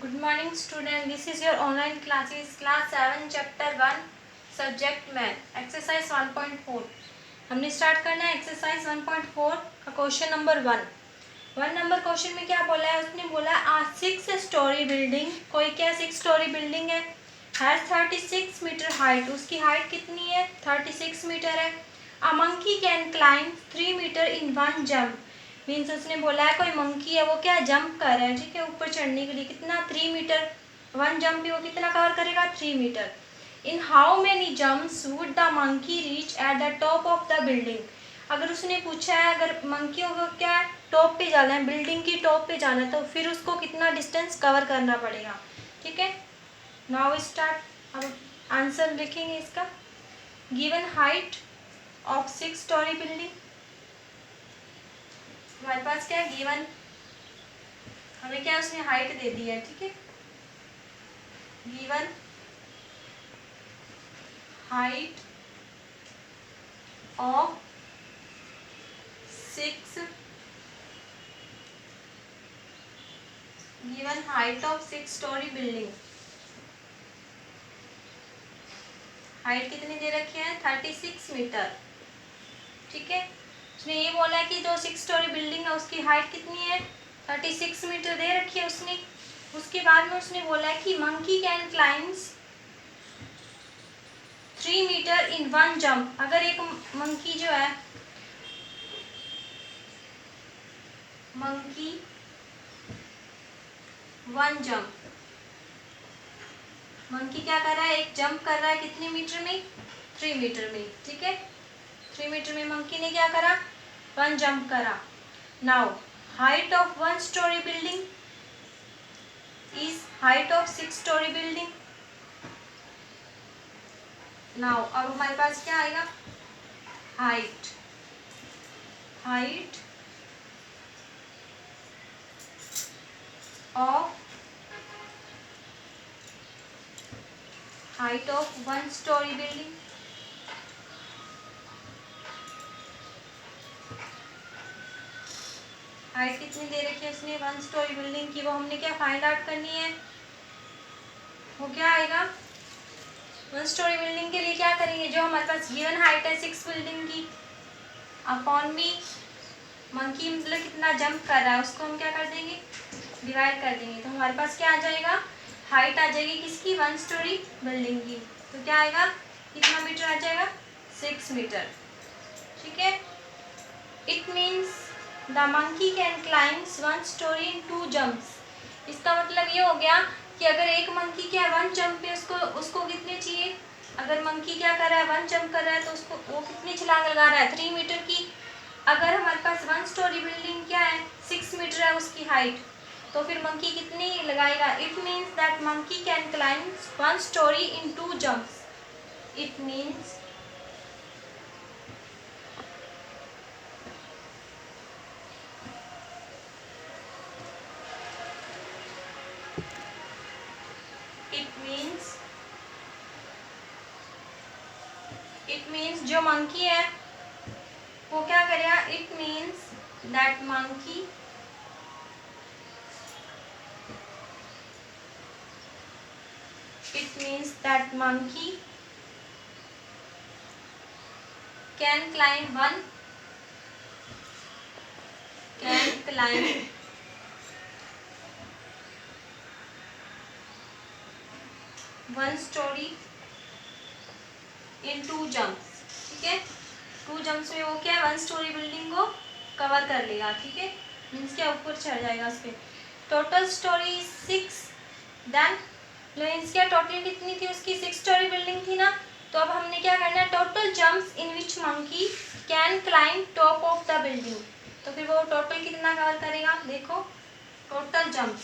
Good morning student, this is your online classes class 7 chapter 1 subject math exercise 1.4। हमने start करना है exercise 1.4 का question number 1 number question में क्या बोला है, उसने बोला आ 6 स्टोरी बिल्डिंग, कोई क्या 6 स्टोरी बिल्डिंग है, हैज 36 मीटर हाइट, उसकी हाइट कितनी है 36 मीटर है। A monkey can climb 3 metre in one jump, means उसने बोला है कोई मंकी है वो क्या जंप कर रहा है, ठीक है, ऊपर चढ़ने के लिए कितना 3 मीटर, वन जंप भी वो कितना कवर करेगा 3 metre. In how many jumps would the monkey reach at the top of the building, अगर उसने पूछा है अगर मंकियों को क्या टॉप पे जाना है, बिल्डिंग की टॉप पे जाना है, तो फिर उसको कितना डिस्टेंस कवर करना पड़ेगा, ठीक है। नाउ स्टार्ट, अब आंसर लिखेंगे इसका। Given height of 6 storey building, हमारे पास क्या है गिवन, हमें क्या उसने हाइट दे दी है, ठीक है। Given height of 6, given height of 6 storey building, height कितनी दे रखी है 36 मीटर, ठीक है। उसने ये बोला है कि जो 6 स्टोरी बिल्डिंग है उसकी हाइट कितनी है 36 मीटर दे रखी है उसने। उसके बाद में उसने बोला है कि monkey can climbs 3 metre in one jump, अगर एक मंकी जो है, मंकी वन जंप, मंकी क्या कर रहा है एक जंप कर रहा है कितने मीटर में 3 मीटर में, ठीक है। 3 मीटर में मंकी ने क्या करा वन जंप करा। Now height of 1 story building is height of 6 storey building. Now अब हमारे पास क्या आएगा height, height of, height of 1 story building, height कितनी दे रखी है उसने 1 स्टोरी बिल्डिंग की, वो हमने क्या फाइंड आउट करनी है। वो क्या आएगा 1 स्टोरी बिल्डिंग के लिए क्या करेंगे, जो हमारे पास गिवन हाइट है 6 बिल्डिंग की अपॉन में मंकी मतलब कितना जंप कर रहा है उसको हम क्या कर देंगे डिवाइड कर देंगे, तो हमारे पास क्या आ जाएगा हाइट आ जाएगी किसकी 1 स्टोरी बिल्डिंग की, तो क्या आएगा कितना मीटर आ जाएगा 6 मीटर, ठीक है। It means the monkey can climbs 1 story in 2 jumps, इसका मतलब ये हो गया कि अगर एक मंकी क्या 1 जंप पे उसको कितने चाहिए, अगर मंकी क्या कर रहा है 1 जंप कर रहा है तो उसको वो कितनी छलांग लगा रहा है 3 मीटर की। अगर हमारे पास 1 स्टोरी बिल्डिंग क्या है 6 मीटर है उसकी हाइट, तो फिर मंकी कितनी लगाएगा। It means that monkey can climb 1 story in 2 jumps, it means it means जो मंकी है वो क्या करेगा, it means that monkey it means that monkey can climb 1 story in 2 jumps, ठीक है। 2 जंप्स में वो क्या 1 स्टोरी बिल्डिंग को कवर कर लेगा, ठीक है, मीन्स क्या ऊपर चढ़ जाएगा उस पर। टोटल स्टोरी 6, देन मीन्स क्या टोटल कितनी थी उसकी 6 स्टोरी बिल्डिंग थी ना, तो अब हमने क्या करना है total jumps in which monkey can climb top of the building, तो फिर वो टोटल कितना कवर करेगा, देखो total jumps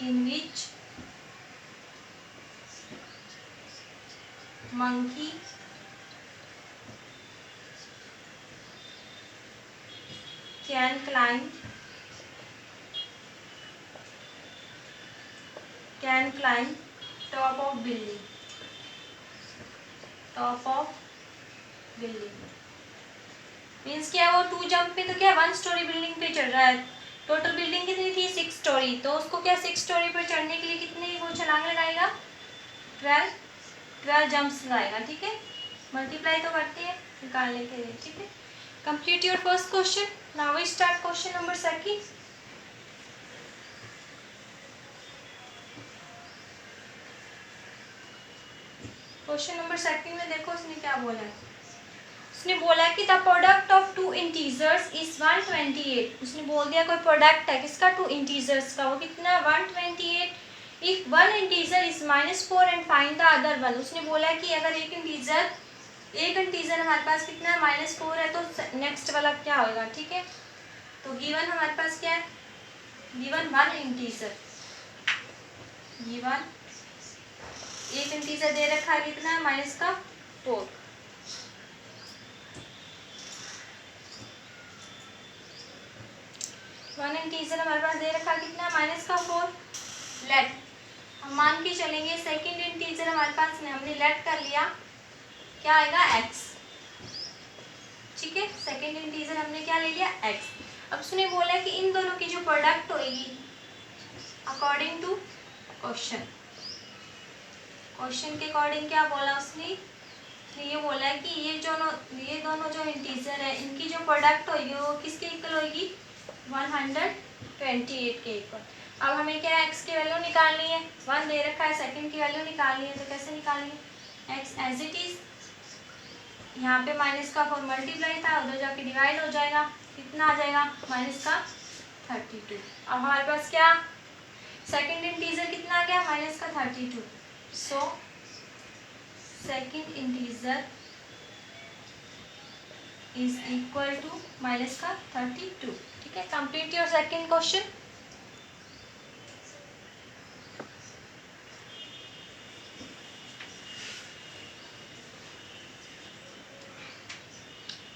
in which monkey can climb top of building, means क्या वो 2 जंप पे तो क्या 1 स्टोरी बिल्डिंग पे चढ़ रहा है। टोटल बिल्डिंग कितनी थी 6 स्टोरी, तो उसको क्या 6 स्टोरी पर चढ़ने के लिए कितनी वो छलांग लगाएगा 12 जंप्स लगाएगा। ठीक है, मल्टीप्लाई तो करते हैं निकालने के लिए। ठीक है, complete your first question. Now we start question number second. Question number second में देखो उसने क्या बोला है। उसने बोला कि the product of two integers is 128। उसने बोल दिया कोई प्रोडक्ट है किसका, टू इंटीजर्स का, वो कितना 128। If one integer is -4 and find the other one. उसने बोला कि अगर एक इंटीजर हमारे पास कितना है -4 है, तो नेक्स्ट वाला क्या होगा। ठीक है, तो गिवन हमारे पास क्या है, गिवन वन इंटीजर, गिवन एक इंटीजर दे रखा है कितना है -4। वन इंटीजर हमारे पास दे रखा कितना -4। लेट हम मान के चलेंगे सेकंड इंटीजर हमारे पास हमने लेट कर लिया, क्या आएगा x। ठीक है, सेकंड इंटीजर हमने क्या ले लिया x। अब उसने बोला कि इन दोनों की जो प्रोडक्ट होगी अकॉर्डिंग टू क्वेश्चन के अकॉर्डिंग क्या बोला उसने ये बोला है कि ये दोनों जो इंटीजर है इनकी जो प्रोडक्ट होगी वो किसके इक्वल होगी 128 के इक्वल। अब हमें क्या x की वैल्यू निकालनी है, 1 दे रखा है, सेकंड की वैल्यू निकालनी है, तो कैसे निकालनी है, x एज इट इज, यहाँ पे -4 मल्टीप्लाई था, उधर जाके डिवाइड हो जाएगा, कितना आ जाएगा -32। अब हमारे पास क्या सेकंड इंटीजर कितना आ गया -32। So second integer is equal to -32। ठीक है, complete your second question.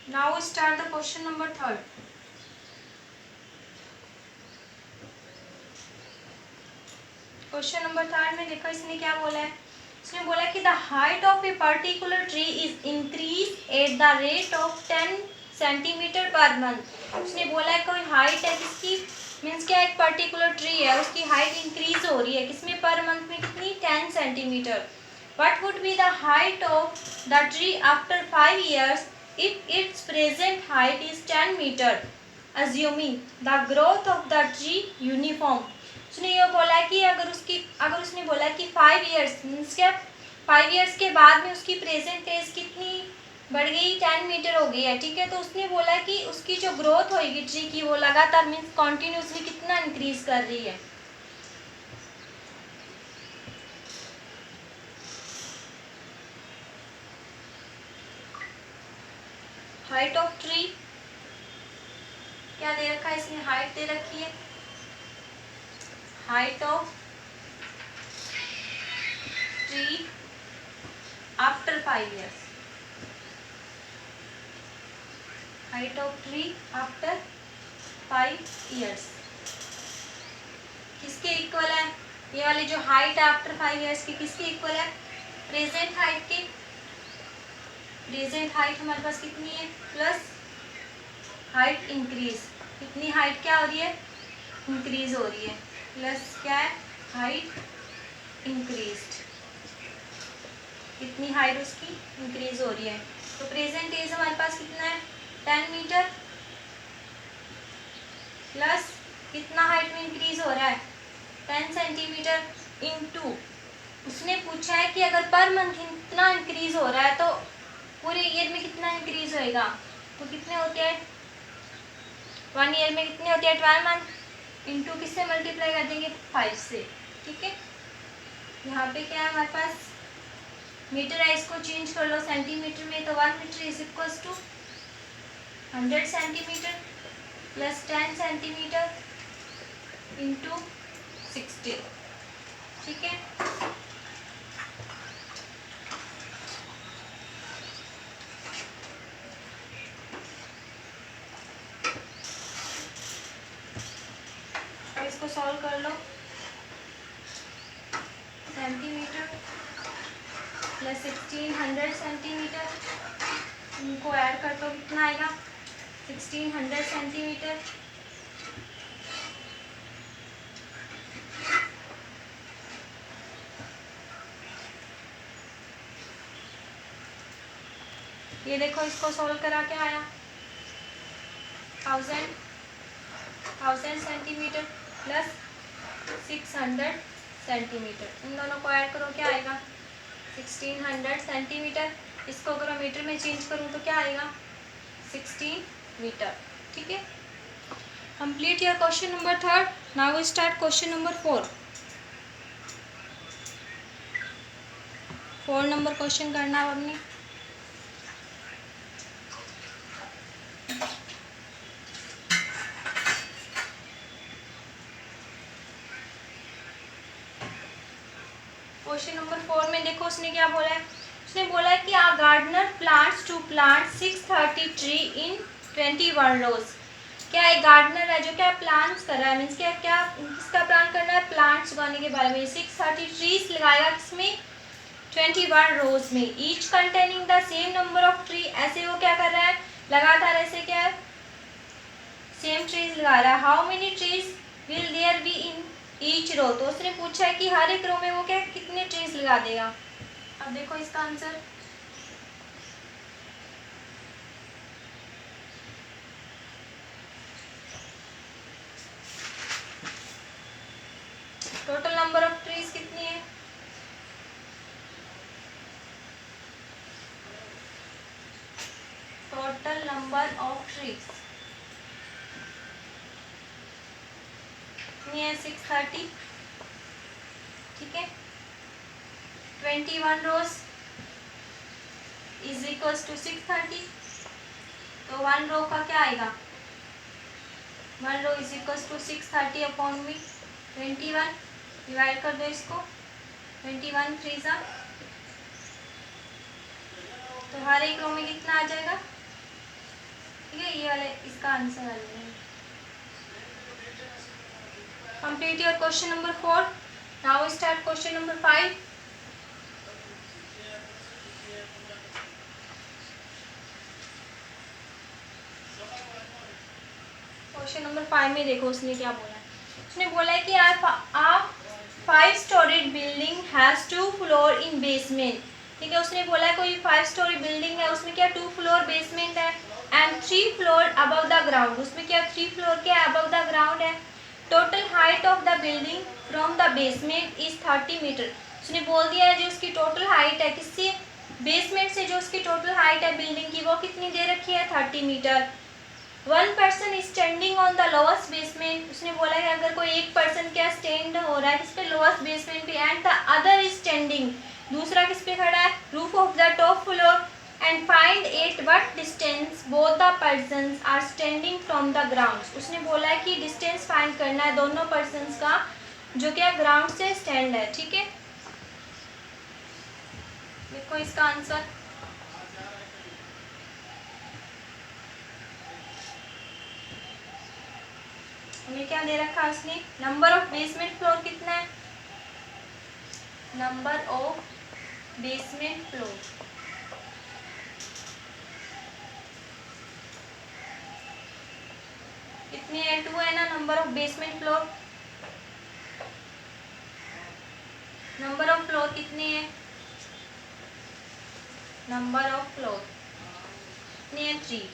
Now start the question number third. Question number third में देखो इसने क्या बोला है। इसने बोला कि the height of a particular tree is increase at the rate of 10 centimetre per month. उसने बोला है कोई हाइट है किसकी, मीन्स क्या एक पर्टिकुलर ट्री है उसकी हाइट इंक्रीज हो रही है किसमें, पर मंथ में कितनी 10 centimetre. What would be the height of the tree after 5 years if its present height is 10 meter, assuming the growth of the tree uniform। उसने ये बोला है कि अगर उसने बोला कि 5 years मीन्स क्या 5 years के बाद में उसकी प्रेजेंट एज कितनी बढ़ गई 10 मीटर हो गई है। ठीक है, तो उसने बोला कि उसकी जो ग्रोथ होगी ट्री की वो लगातार मीन्स कॉन्टिन्यूसली कितना इंक्रीज कर रही है। हाइट ऑफ ट्री क्या दे रखा है इसमें, हाइट दे रखी है, height of tree after 5 years, height of tree after 5 years किसके इक्वल है, ये वाली जो हाइट आफ्टर 5 years की किसके इक्वल है, प्रेजेंट हाइट के। प्रेजेंट हाइट हमारे पास कितनी है प्लस हाइट इंक्रीज, कितनी हाइट क्या हो रही है इंक्रीज हो रही है, प्लस क्या है हाइट इंक्रीज्ड, कितनी हाइट उसकी इंक्रीज हो रही है। तो प्रेजेंट एज हमारे पास कितना है 10 मीटर, प्लस कितना हाइट में इंक्रीज हो रहा है 10 सेंटीमीटर इनटू, उसने पूछा है कि अगर पर मंथ इतना इंक्रीज हो रहा है तो पूरे ईयर में कितना इंक्रीज होएगा, तो कितने होते हैं 1 ईयर में कितने होते हैं 12 मंथ, इनटू किससे मल्टीप्लाई कर देंगे 5 से। ठीक है, यहाँ पे क्या है हमारे पास मीटर है, इसको चेंज कर लो सेंटीमीटर में, तो 1 metre is equal to 100 centimetre plus 10 centimetre into 60। ठीक है, अब इसको सॉल्व कर लो, सेंटीमीटर प्लस 16 100 सेंटीमीटर, इनको ऐड कर दो कितना आएगा 1600 सेंटीमीटर। ये देखो, इसको सॉल्व करा के आया 1000 सेंटीमीटर प्लस 600 सेंटीमीटर, इन दोनों को ऐड करो, क्या आएगा 1600 सेंटीमीटर। इसको अगर मीटर में चेंज करूँ तो क्या आएगा 16 मीटर। ठीक है, complete your question number 3। Now we start question number 4। 4 number question करना है हमने। क्वेश्चन नंबर 4 में देखो उसने क्या बोला है। उसने बोला है कि a gardener plants to plant 630 tree in 21 rows. क्या एक गार्डनर है जो क्या प्लांट्स कर रहा है, मीन्स क्या क्या किसका प्लान करना है, प्लांट्स उगाने के बारे में। 630 ट्रीज लगाएगा किसमें 21 रोज में, each containing the same number of tree. ऐसे वो क्या कर रहा है, लगातार ऐसे क्या है सेम ट्रीज लगा रहा है। How many trees will there be in each row. तो उसने पूछा है कि हर एक रो में वो क्या कितने ट्रीज लगा देगा। अब देखो इसका answer, total number of trees कितनी है, टोटल नंबर ऑफ ट्रीज कितनी है 630। ठीक है, 21 रोज इज इक्वल्स टू 630। तो 1 रो का क्या आएगा, 1 रो इज इक्वल्स टू 630 अपॉन में 21। डिवाइड कर दो इसको, 21 3 तो हर एक रो में कितना आ जाएगा। ठीक है, ये वाले इसका आंसर आ जाएगा। Complete your question number 4। Now start question number 5। Question number 5 में देखो उसने क्या बोला है। उसने बोला है कि आ 5 storeyed building has 2 floor in basement. ठीक है, उसने बोला है कोई 5 स्टोरी बिल्डिंग है, उसमें क्या 2 फ्लोर बेसमेंट है and 3 floor above the ground. उसमें क्या 3 फ्लोर क्या अबव द ग्राउंड है। Total height of the building from the basement is 30 metre. उसने बोल दिया है जो उसकी टोटल हाइट है किससे, बेसमेंट से जो उसकी टोटल हाइट है बिल्डिंग की वो कितनी दे रखी है 30 metre. 1 person standing on the lowest basement. उसने बोला है अगर कोई एक पर्सन क्या स्टैंड हो रहा है किस पे, लोअस्ट बेसमेंट पे, एंड द अदर स्टैंडिंग, दूसरा किस पे खड़ा है, roof of the top floor, and find at what distance both the persons are standing from the ground. उसने बोला है कि डिस्टेंस फाइंड करना है दोनों पर्सन्स का जो क्या ग्राउंड से स्टैंड है। ठीक है, देखो इसका आंसर, हमें क्या दे रखा है उसने, नंबर ऑफ बेसमेंट फ्लोर कितना है, नंबर ऑफ बेसमेंट फ्लोर कितनी है, 2 है ना number of basement floor. Number of floor कितनी है, नंबर ऑफ फ्लोर कितनी है 3।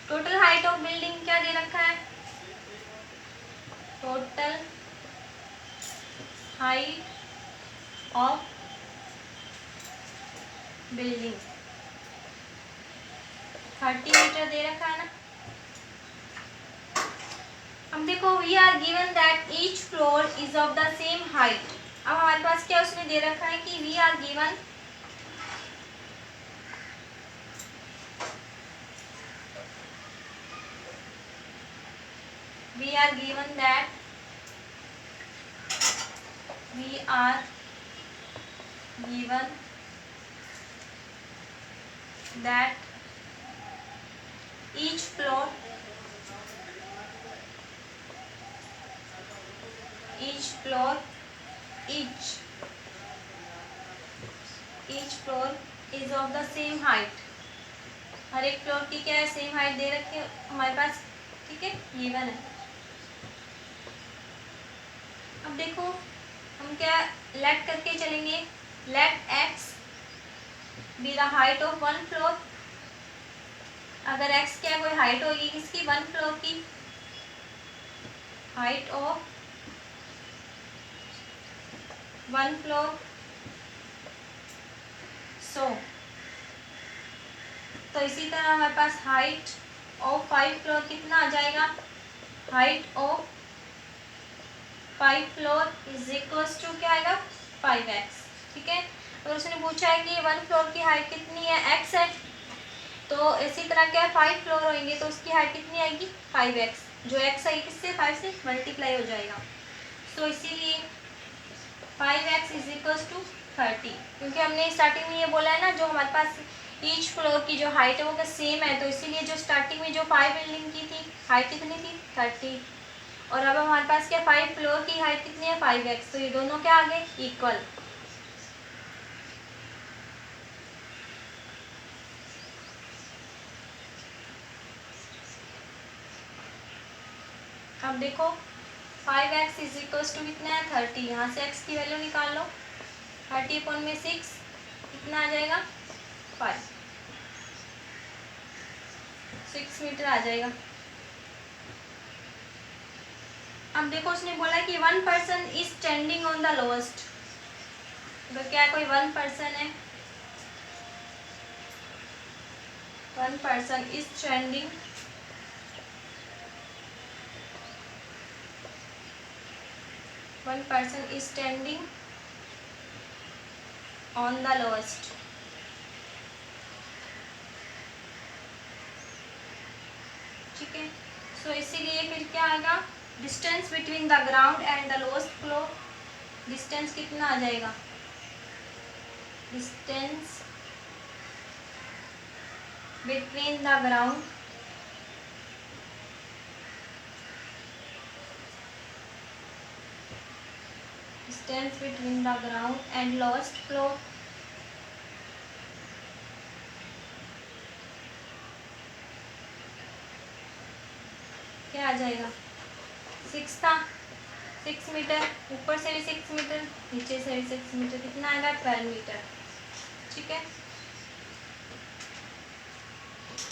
टोटल हाइट ऑफ बिल्डिंग क्या दे रखा है, total height of building 30 metre दे रखा है ना। हम देखो we are given that each floor is of the same height. अब हमारे पास क्या उसने दे रखा है कि we are given that we are given that each floor is of the same height। हर एक फ्लोर की क्या है, सेम हाइट दे रखी है हमारे पास, ठीक है, गिवन है। अब देखो हम क्या लेट करके चलेंगे, let x be the height of one floor. अगर एक्स क्या कोई हाइट होगी किसकी, वन फ्लोर की, height of one floor, so तो इसी तरह हमारे पास हाइट ऑफ 5 फ्लोर कितना आ जाएगा, height of 5 floor is equals to क्या आएगा, 5x, ठीक है। अगर उसने पूछा है कि 1 फ्लोर की हाइट कितनी है, x है, तो इसी तरह क्या 5 फ्लोर होंगे तो उसकी हाइट कितनी आएगी, 5x, जो x है किससे, 5 से मल्टीप्लाई हो जाएगा। तो इसीलिए 5x इज इक्वल्स टू 30, क्योंकि हमने स्टार्टिंग में ये बोला है ना, जो हमारे पास ईच फ्लोर की जो हाइट है वो सेम है, तो इसीलिए जो स्टार्टिंग में जो 5 बिल्डिंग की थी हाइट कितनी थी, 30, और अब हमारे पास क्या 5 फ्लोर की हाइट कितनी है, 5x, तो ये दोनों क्या आ गए, इक्वल। अब देखो 5x इज इक्वल्स टू कितना है, 30, यहाँ से x की वैल्यू निकाल लो, 30/6 कितना आ जाएगा, 6 मीटर आ जाएगा। अब देखो उसने बोला कि 1 person is standing on the lowest, तो क्या कोई 1 पर्सन है, 1 person is standing on the lowest, ठीक है। सो इसीलिए फिर क्या आएगा, distance between the ground and the lowest floor, distance कितना आ जाएगा, distance between the ground and lowest floor, क्या आ जाएगा, 6 था, 6 मीटर, ऊपर से भी 6 मीटर, नीचे से भी 6 मीटर, कितना आएगा, 12 मीटर, ठीक है।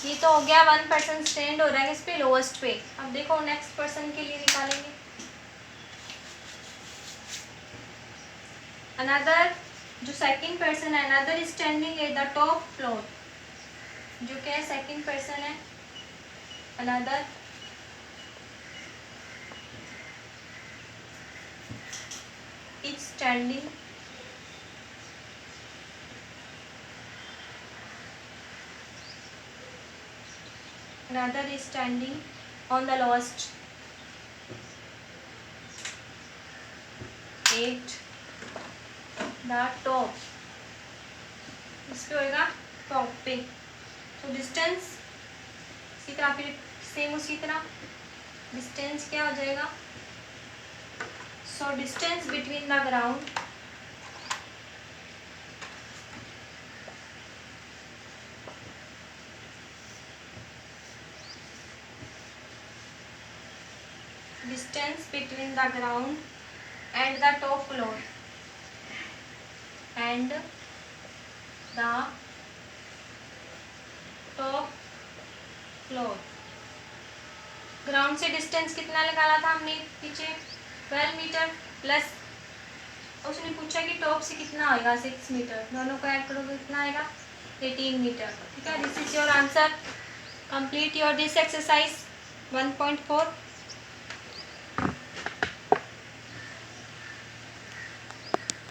ये तो हो गया 1 पर्सन स्टैंड हो रहा है इस पे, लोएस्ट पे। अब देखो नेक्स्ट पर्सन के लिए निकालेंगे, अनदर, जो सेकंड पर्सन है, another standing at the top floor, जो क्या है सेकंड पर्सन है, another is standing on the lowest 8 the top, इस पे होएगा टॉप पे, तो डिस्टेंस इसी तरह, फिर सेम उसी तरह डिस्टेंस क्या हो जाएगा, so distance between the ground and the top floor ground से डिस्टेंस कितना निकाला था हमने पीछे, 12 मीटर, प्लस उसने पूछा कि टॉप से कितना होगा, 6 मीटर, दोनों को ऐड करोगे कितना आएगा, 18 मीटर, ठीक है। This is your answer, complete your this exercise 1.4।